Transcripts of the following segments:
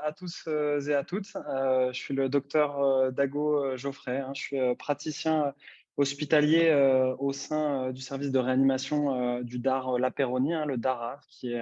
à tous et à toutes. Je suis le docteur Dago Geoffrey, hein. Je suis praticien hospitalier au sein du service de réanimation du DAR La Péronie, hein, le DARA, qui est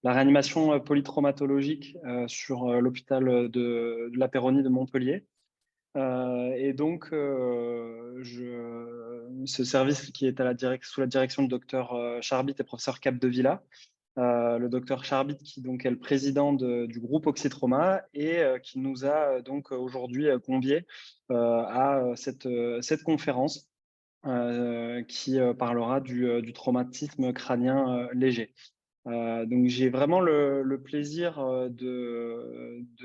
la réanimation polytraumatologique sur l'hôpital de La Péronie de Montpellier. Et donc, ce service qui est sous la direction du docteur Charbit et professeur Capdevila, le docteur Charbit, qui donc est le président du groupe Oxytrauma et qui nous a donc aujourd'hui conviés à cette conférence qui parlera du traumatisme crânien léger. Donc j'ai vraiment le plaisir de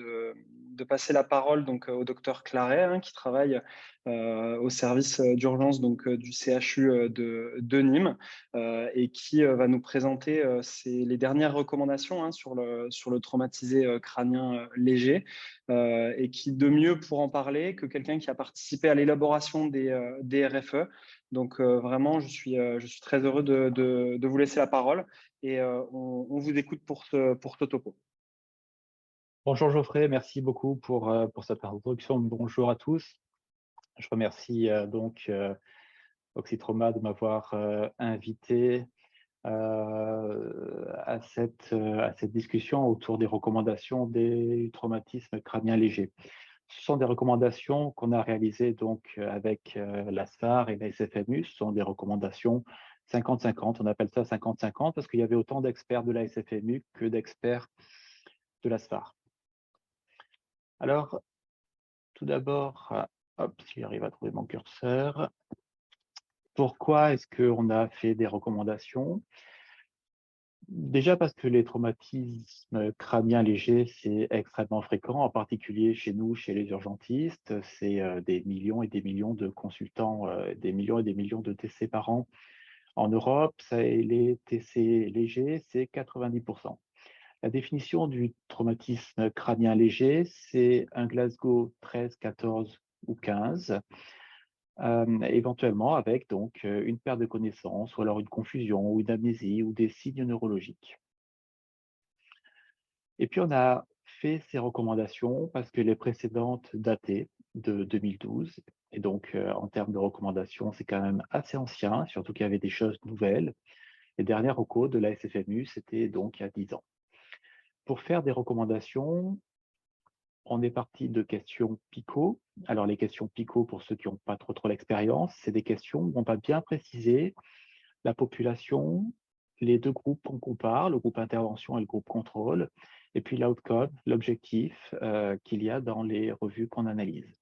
passer la parole donc au docteur Claret, hein, qui travaille au service d'urgence donc du CHU de Nîmes et qui va nous présenter les dernières recommandations, hein, sur le traumatisé crânien léger et qui de mieux pour en parler que quelqu'un qui a participé à l'élaboration des RFE. Donc vraiment je suis très heureux de vous laisser la parole et on vous écoute pour ce topo. Bonjour Geoffrey, merci beaucoup pour cette introduction. Bonjour à tous. Je remercie Oxytrauma de m'avoir invité à cette discussion autour des recommandations des traumatismes crâniens légers. Ce sont des recommandations qu'on a réalisées donc avec la SFAR et la SFMU. Ce sont des recommandations 50-50. On appelle ça 50-50 parce qu'il y avait autant d'experts de la SFMU que d'experts de la SFAR. Alors, tout d'abord, hop, si j'arrive à trouver mon curseur. Pourquoi est-ce qu'on a fait des recommandations? Déjà parce que les traumatismes crâniens légers, c'est extrêmement fréquent, en particulier chez nous, chez les urgentistes. C'est des millions et des millions de consultants, des millions et des millions de TC par an en Europe. Les TC légers, c'est 90%. La définition du traumatisme crânien léger, c'est un Glasgow 13, 14 ou 15, éventuellement avec donc une perte de connaissance, ou alors une confusion, ou une amnésie, ou des signes neurologiques. Et puis on a fait ces recommandations parce que les précédentes dataient de 2012, et donc en termes de recommandations, c'est quand même assez ancien, surtout qu'il y avait des choses nouvelles. Les dernières recos de la SFMU, c'était donc il y a 10 ans. Pour faire des recommandations, on est parti de questions PICO. Alors, les questions PICO, pour ceux qui n'ont pas trop l'expérience, c'est des questions où on va bien préciser la population, les deux groupes qu'on compare, le groupe intervention et le groupe contrôle, et puis l'outcome, l'objectif qu'il y a dans les revues qu'on analyse.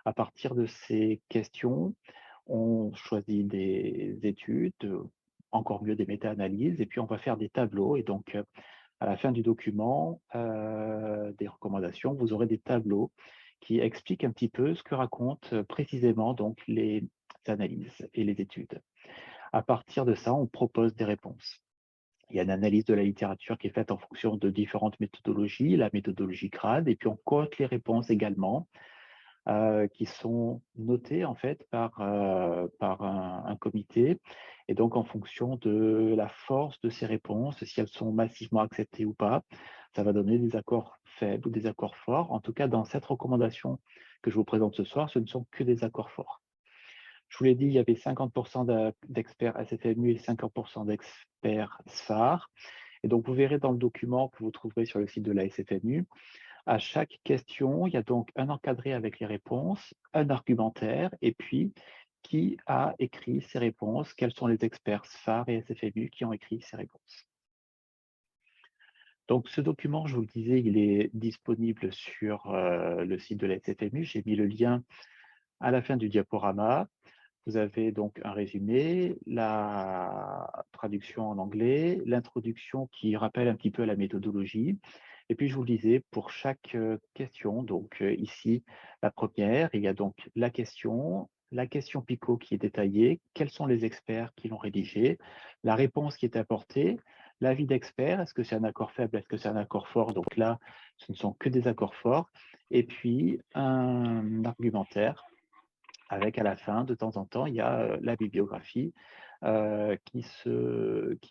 À partir de ces questions, on choisit des études, encore mieux des méta-analyses, et puis on va faire des tableaux. Et donc, à la fin du document des recommandations, vous aurez des tableaux qui expliquent un petit peu ce que racontent précisément donc les analyses et les études. À partir de ça, on propose des réponses. Il y a une analyse de la littérature qui est faite en fonction de différentes méthodologies, la méthodologie CRAD, et puis on compte les réponses également, qui sont notées en fait par un comité. Et donc en fonction de la force de ces réponses, si elles sont massivement acceptées ou pas, ça va donner des accords faibles ou des accords forts. En tout cas, dans cette recommandation que je vous présente ce soir, ce ne sont que des accords forts. Je vous l'ai dit, il y avait 50% d'experts SFMU et 50% d'experts SFAR. Et donc, vous verrez dans le document que vous trouverez sur le site de la SFMU, à chaque question, il y a donc un encadré avec les réponses, un argumentaire, et puis qui a écrit ces réponses, quels sont les experts SFAR et SFMU qui ont écrit ces réponses. Donc, ce document, je vous le disais, il est disponible sur le site de la SFMU. J'ai mis le lien à la fin du diaporama. Vous avez donc un résumé, la traduction en anglais, l'introduction qui rappelle un petit peu la méthodologie. Et puis, je vous le disais, pour chaque question, donc ici, la première, il y a donc la question PICO qui est détaillée, quels sont les experts qui l'ont rédigée, la réponse qui est apportée, l'avis d'expert, est-ce que c'est un accord faible, est-ce que c'est un accord fort? Donc là, ce ne sont que des accords forts. Et puis, un argumentaire avec à la fin, de temps en temps, il y a la bibliographie qui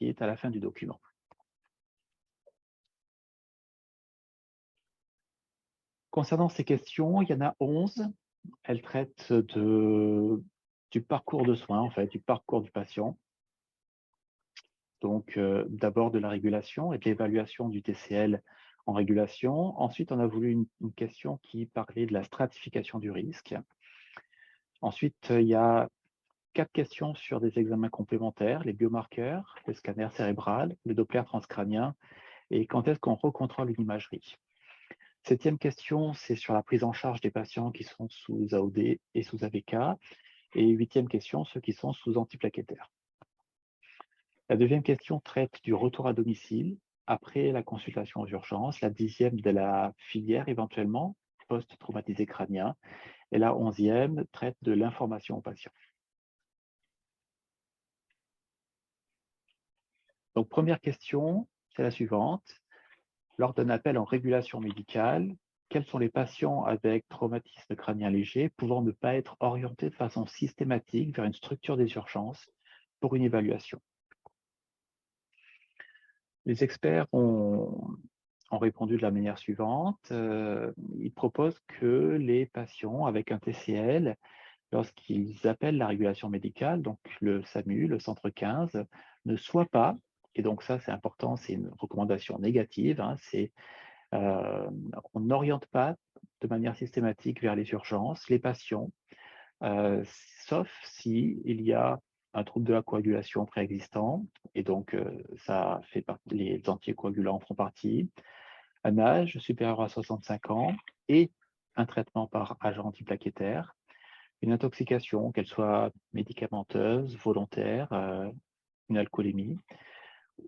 est à la fin du document. Concernant ces questions, il y en a 11. Elles traitent du parcours de soins, en fait, du parcours du patient. Donc, d'abord de la régulation et de l'évaluation du TCL en régulation. Ensuite, on a voulu une question qui parlait de la stratification du risque. Ensuite, il y a 4 questions sur des examens complémentaires, les biomarqueurs, le scanner cérébral, le Doppler transcrânien et quand est-ce qu'on recontrôle une imagerie. 7e question, c'est sur la prise en charge des patients qui sont sous AOD et sous AVK. Et 8e question, ceux qui sont sous antiplaquettaires. La 2e question traite du retour à domicile après la consultation aux urgences. La 10e de la filière éventuellement, post-traumatisé crânien. Et la 11e traite de l'information aux patients. Donc, première question, c'est la suivante. Lors d'un appel en régulation médicale, quels sont les patients avec traumatisme crânien léger pouvant ne pas être orientés de façon systématique vers une structure des urgences pour une évaluation? Les experts ont répondu de la manière suivante. Ils proposent que les patients avec un TCL, lorsqu'ils appellent la régulation médicale, donc le SAMU, le centre 15, ne soient pas, et donc ça c'est important, c'est une recommandation négative, hein, on n'oriente pas de manière systématique vers les urgences les patients, sauf s'il y a un trouble de la coagulation préexistant, et donc ça fait partie, les anticoagulants en font partie, un âge supérieur à 65 ans et un traitement par agent antiplaquettaire, une intoxication, qu'elle soit médicamenteuse, volontaire, une alcoolémie,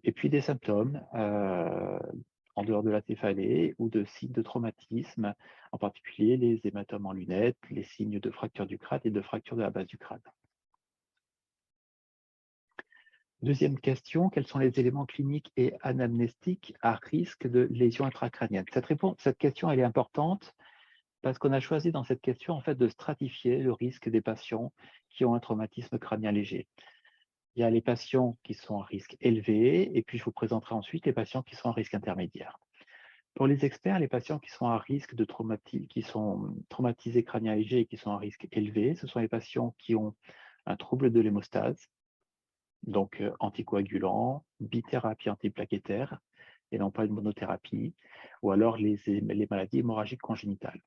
et puis des symptômes en dehors de la céphalée ou de signes de traumatisme, en particulier les hématomes en lunettes, les signes de fracture du crâne et de fracture de la base du crâne. Deuxième question, quels sont les éléments cliniques et anamnestiques à risque de lésion intracrânienne? Cette question, elle est importante parce qu'on a choisi dans cette question en fait, de stratifier le risque des patients qui ont un traumatisme crânien léger. Il y a les patients qui sont à risque élevé, et puis je vous présenterai ensuite les patients qui sont à risque intermédiaire. Pour les experts, les patients qui sont à risque de qui sont traumatisés crânien léger et qui sont à risque élevé, ce sont les patients qui ont un trouble de l'hémostase, donc anticoagulant, bithérapie antiplaquettaire, et non pas une monothérapie, ou alors les maladies hémorragiques congénitales.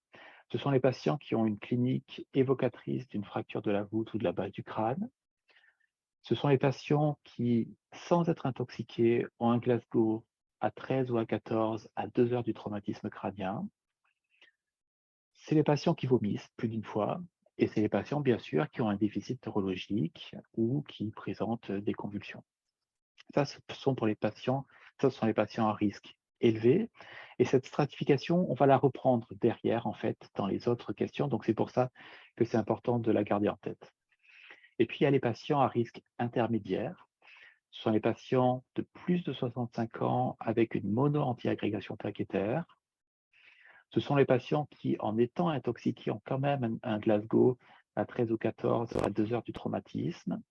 Ce sont les patients qui ont une clinique évocatrice d'une fracture de la voûte ou de la base du crâne. Ce sont les patients qui, sans être intoxiqués, ont un Glasgow à 13 ou à 14 à 2 heures du traumatisme crânien. C'est les patients qui vomissent plus d'une fois, et c'est les patients, bien sûr, qui ont un déficit neurologique ou qui présentent des convulsions. Ça, ce sont les patients à risque élevé. Et cette stratification, on va la reprendre derrière, en fait, dans les autres questions. Donc, c'est pour ça que c'est important de la garder en tête. Et puis, il y a les patients à risque intermédiaire. Ce sont les patients de plus de 65 ans avec une mono-antiagrégation plaquettaire. Ce sont les patients qui, en étant intoxiqués, ont quand même un Glasgow à 13 ou 14 à 2 heures du traumatisme.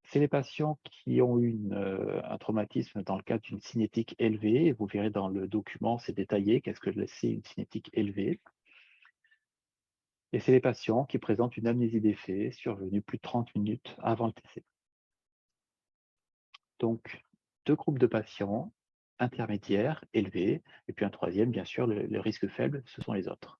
C'est les patients qui ont eu un traumatisme dans le cadre d'une cinétique élevée. Vous verrez dans le document, c'est détaillé, qu'est-ce que c'est une cinétique élevée. Et c'est les patients qui présentent une amnésie d'effet survenue plus de 30 minutes avant le TC. Donc, 2 groupes de patients, intermédiaires, élevés, et puis un troisième, bien sûr, le risque faible, ce sont les autres.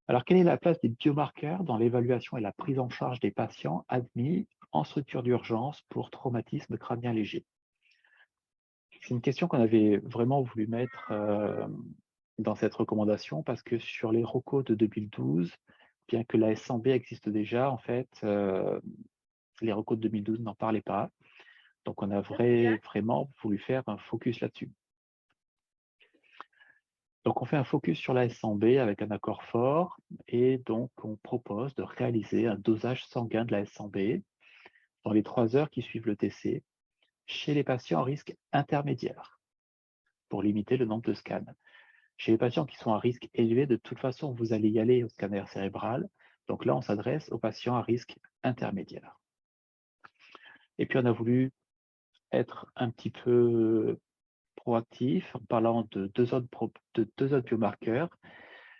Alors, quelle est la place des biomarqueurs dans l'évaluation et la prise en charge des patients admis en structure d'urgence pour traumatisme crânien léger? C'est une question qu'on avait vraiment voulu mettre dans cette recommandation parce que sur les recos de 2012, bien que la S100B existe déjà, en fait, les recos de 2012 n'en parlaient pas. Donc, on a vraiment voulu faire un focus là-dessus. Donc, on fait un focus sur la S100B avec un accord fort et donc on propose de réaliser un dosage sanguin de la S100B dans les 3 heures qui suivent le TC chez les patients à risque intermédiaire pour limiter le nombre de scans. Chez les patients qui sont à risque élevé, de toute façon, vous allez y aller au scanner cérébral. Donc là, on s'adresse aux patients à risque intermédiaire. Et puis, on a voulu être un petit peu proactif en parlant de deux autres biomarqueurs,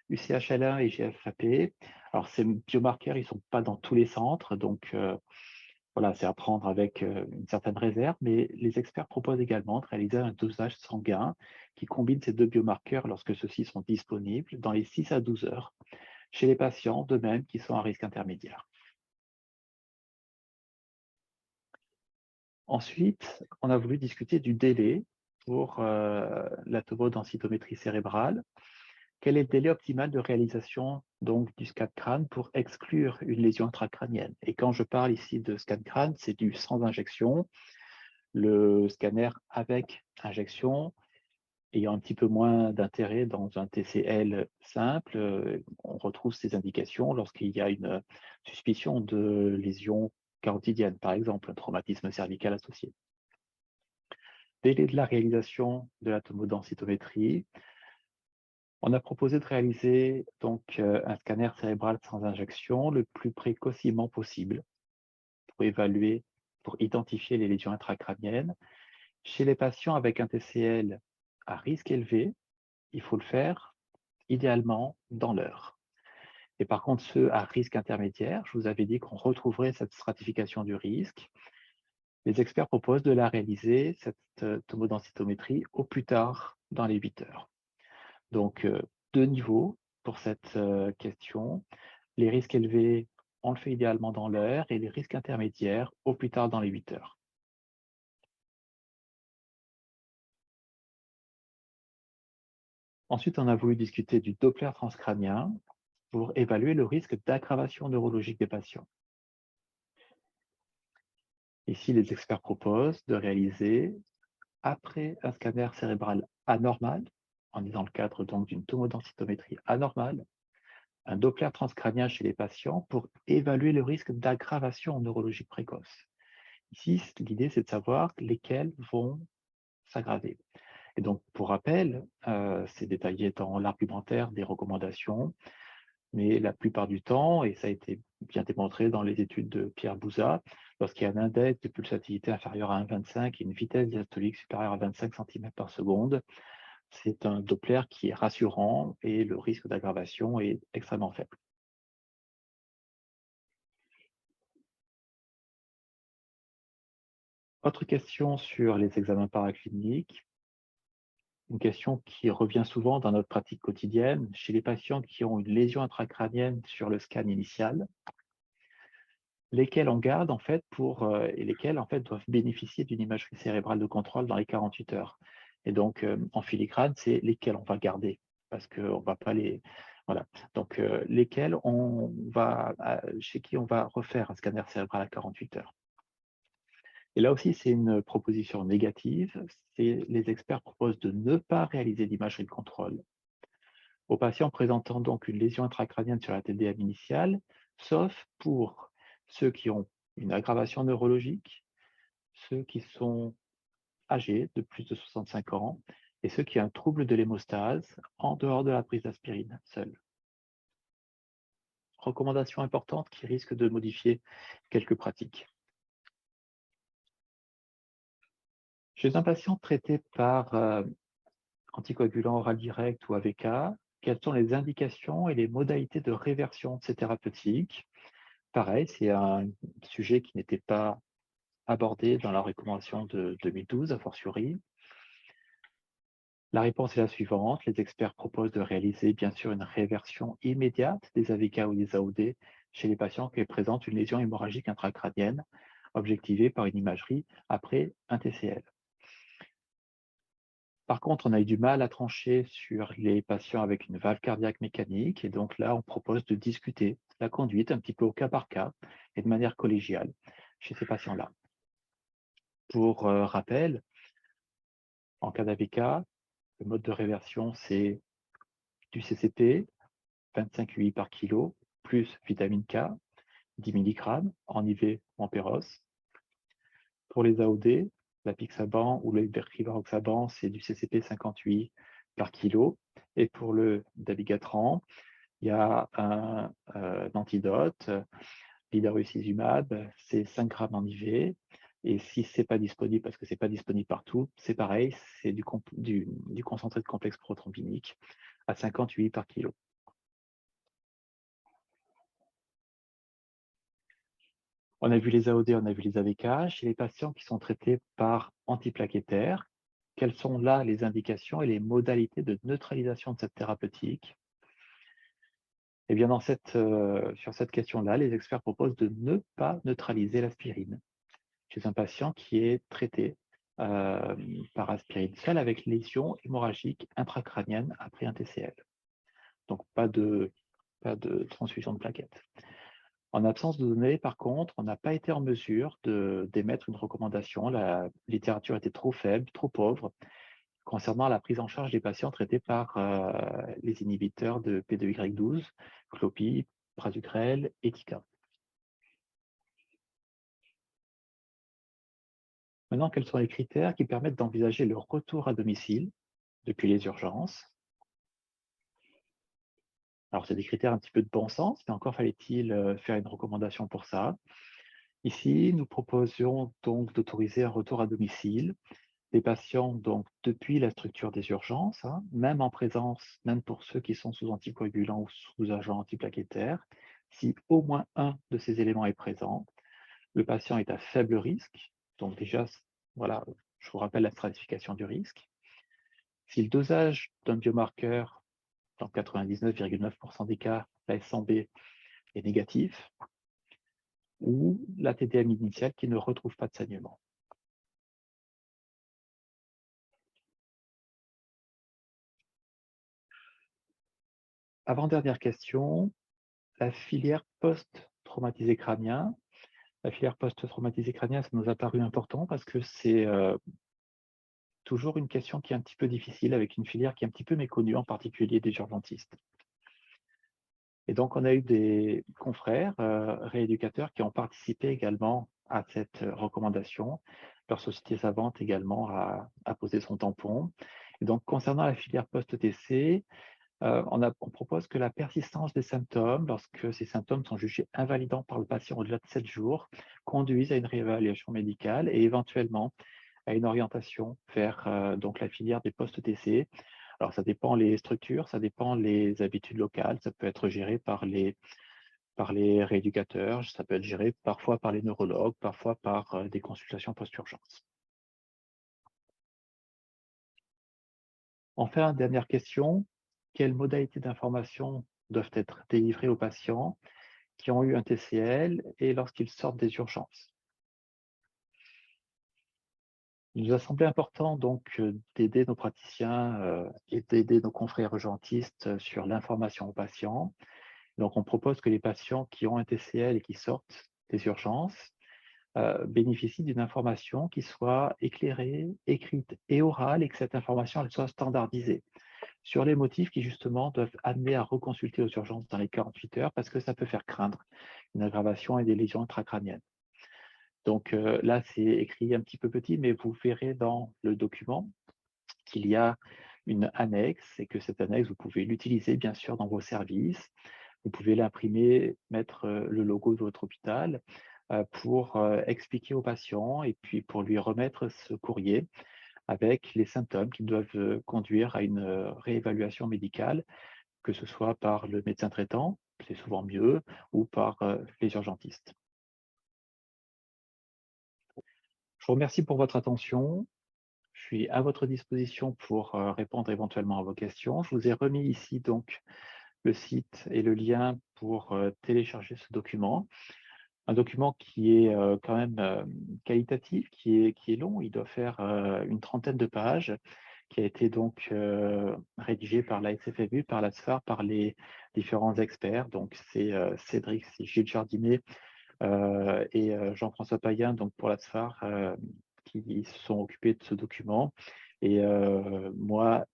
UCHL1 et GFAP. Alors, ces biomarqueurs, ils ne sont pas dans tous les centres, donc voilà, c'est à prendre avec une certaine réserve, mais les experts proposent également de réaliser un dosage sanguin qui combine ces deux biomarqueurs lorsque ceux-ci sont disponibles dans les 6 à 12 heures chez les patients, de même qui sont à risque intermédiaire. Ensuite, on a voulu discuter du délai pour la tomodensitométrie cérébrale. Quel est le délai optimal de réalisation donc, du scan crâne pour exclure une lésion intracrânienne? Et quand je parle ici de scan crâne, c'est du sans injection, le scanner avec injection ayant un petit peu moins d'intérêt dans un TCL simple. On retrouve ces indications lorsqu'il y a une suspicion de lésion carotidienne, par exemple, un traumatisme cervical associé. Délai de la réalisation de la tomodensitométrie. On a proposé de réaliser donc un scanner cérébral sans injection le plus précocement possible pour évaluer, pour identifier les lésions intracrâniennes. Chez les patients avec un TCL à risque élevé, il faut le faire idéalement dans l'heure. Et par contre, ceux à risque intermédiaire, je vous avais dit qu'on retrouverait cette stratification du risque. Les experts proposent de la réaliser, cette tomodensitométrie, au plus tard dans les 8 heures. Donc, deux niveaux pour cette question. Les risques élevés, on le fait idéalement dans l'heure, et les risques intermédiaires, au plus tard dans les 8 heures. Ensuite, on a voulu discuter du Doppler transcrânien pour évaluer le risque d'aggravation neurologique des patients. Ici, les experts proposent de réaliser, après un scanner cérébral anormal, en dans le cadre donc d'une tomodensitométrie anormale, un Doppler transcrânien chez les patients pour évaluer le risque d'aggravation neurologique précoce. Ici, l'idée, c'est de savoir lesquels vont s'aggraver. Et donc, pour rappel, c'est détaillé dans l'argumentaire des recommandations, mais la plupart du temps, et ça a été bien démontré dans les études de Pierre Bouza, lorsqu'il y a un index de pulsatilité inférieur à 1,25 et une vitesse diastolique supérieure à 25 cm par seconde, c'est un Doppler qui est rassurant et le risque d'aggravation est extrêmement faible. Autre question sur les examens paracliniques. Une question qui revient souvent dans notre pratique quotidienne, chez les patients qui ont une lésion intracrânienne sur le scan initial, lesquels on garde en fait et lesquels en fait doivent bénéficier d'une imagerie cérébrale de contrôle dans les 48 heures. Et donc en filigrane, c'est lesquels on va garder parce qu'on va pas les voilà. Donc lesquels chez qui on va refaire un scanner cérébral à 48 heures. Et là aussi, c'est une proposition négative. Les experts proposent de ne pas réaliser d'imagerie de contrôle aux patients présentant donc une lésion intracrânienne sur la TDM initiale, sauf pour ceux qui ont une aggravation neurologique, ceux qui sont âgés de plus de 65 ans et ceux qui ont un trouble de l'hémostase en dehors de la prise d'aspirine seule. Recommandation importante qui risque de modifier quelques pratiques. Chez un patient traité par anticoagulant oral direct ou AVK, quelles sont les indications et les modalités de réversion de ces thérapeutiques? Pareil, c'est un sujet qui n'était pas abordé dans la recommandation de 2012, a fortiori. La réponse est la suivante. Les experts proposent de réaliser bien sûr une réversion immédiate des AVK ou des AOD chez les patients qui présentent une lésion hémorragique intracrânienne objectivée par une imagerie après un TCL. Par contre, on a eu du mal à trancher sur les patients avec une valve cardiaque mécanique et donc là, on propose de discuter la conduite un petit peu au cas par cas et de manière collégiale chez ces patients-là. Pour rappel, en cas d'AVK, le mode de réversion, c'est du CCP, 25 UI par kilo, plus vitamine K, 10 mg en IV ou en péros. Pour les AOD, l'apixaban ou le rivaroxaban, c'est du CCP 58 par kilo. Et pour le dabigatran, il y a un antidote, l'idarucizumab, c'est 5 grammes en IV, Et si ce n'est pas disponible, parce que ce n'est pas disponible partout, c'est pareil, c'est du concentré de complexe prothrombinique à 50 UI par kilo. On a vu les AOD, on a vu les AVK. Chez les patients qui sont traités par antiplaquettaires, quelles sont là les indications et les modalités de neutralisation de cette thérapeutique? Eh bien, sur cette question-là, les experts proposent de ne pas neutraliser l'aspirine chez un patient qui est traité par aspirine seule avec lésion hémorragique intracrânienne après un TCL. Donc, pas de transfusion de plaquettes. En absence de données, par contre, on n'a pas été en mesure d'émettre une recommandation. La littérature était trop faible, trop pauvre, concernant la prise en charge des patients traités par les inhibiteurs de P2Y12, Clopi, Prasugrel et Tika. Maintenant, quels sont les critères qui permettent d'envisager le retour à domicile depuis les urgences? Alors, c'est des critères un petit peu de bon sens, mais encore fallait-il faire une recommandation pour ça. Ici, nous proposions donc d'autoriser un retour à domicile des patients donc depuis la structure des urgences, hein, même en présence, même pour ceux qui sont sous anticoagulants ou sous agents antiplaquettaires, si au moins un de ces éléments est présent, le patient est à faible risque, donc déjà, voilà, je vous rappelle la stratification du risque. Si le dosage d'un biomarqueur, dans 99,9% des cas, la SNB est négatif, ou la TDM initiale qui ne retrouve pas de saignement. Avant-dernière question, la filière post-traumatisé crânien. La filière post-traumatisé crânien, ça nous a paru important parce que c'est toujours une question qui est un petit peu difficile avec une filière qui est un petit peu méconnue, en particulier des urgentistes. Et donc, on a eu des confrères rééducateurs qui ont participé également à cette recommandation. Leur société savante également a posé son tampon. Et donc, concernant la filière post-TC, on propose que la persistance des symptômes, lorsque ces symptômes sont jugés invalidants par le patient au-delà de 7 jours, conduisent à une réévaluation médicale et éventuellement à une orientation vers donc la filière des post-TC. Alors, ça dépend les structures, ça dépend les habitudes locales, ça peut être géré par les rééducateurs, ça peut être géré parfois par les neurologues, parfois par des consultations post-urgence. Enfin, dernière question, quelles modalités d'information doivent être délivrées aux patients qui ont eu un TCL et lorsqu'ils sortent des urgences? Il nous a semblé important donc d'aider nos praticiens et d'aider nos confrères urgentistes sur l'information aux patients. Donc, on propose que les patients qui ont un TCL et qui sortent des urgences bénéficient d'une information qui soit éclairée, écrite et orale, et que cette information elle soit standardisée sur les motifs qui justement doivent amener à reconsulter aux urgences dans les 48 heures parce que ça peut faire craindre une aggravation et des lésions intracrâniennes. Donc là, c'est écrit un petit peu petit, mais vous verrez dans le document qu'il y a une annexe et que cette annexe, vous pouvez l'utiliser bien sûr dans vos services. Vous pouvez l'imprimer, mettre le logo de votre hôpital pour expliquer au patient et puis pour lui remettre ce courrier avec les symptômes qui doivent conduire à une réévaluation médicale, que ce soit par le médecin traitant, c'est souvent mieux, ou par les urgentistes. Je vous remercie pour votre attention. Je suis à votre disposition pour répondre éventuellement à vos questions. Je vous ai remis ici donc le site et le lien pour télécharger ce document. Un document qui est quand même qualitatif, qui est long, il doit faire une trentaine de pages, qui a été donc rédigé par la SFMU, par la SFAR, par les différents experts. Donc c'est Cédric, c'est Gilles Jardinet et Jean-François Payen, donc pour la SFAR, qui se sont occupés de ce document. Et moi,